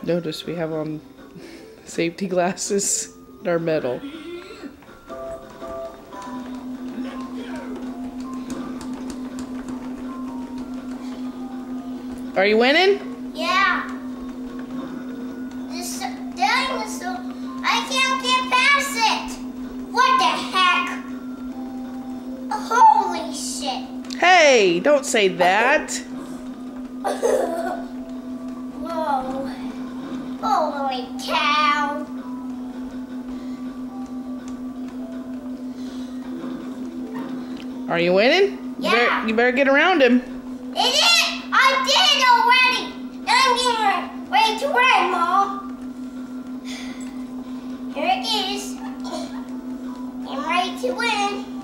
noticed we have on safety glasses in our medal. Are you winning? Yeah. This dinosaur, I can't get past it. What the heck? Holy shit. Hey, don't say that. Whoa. Holy cow. Are you winning? Yeah. You better get around him. It is! I did it already! Now I'm getting ready to run, Mom. Here it is. I'm ready to win.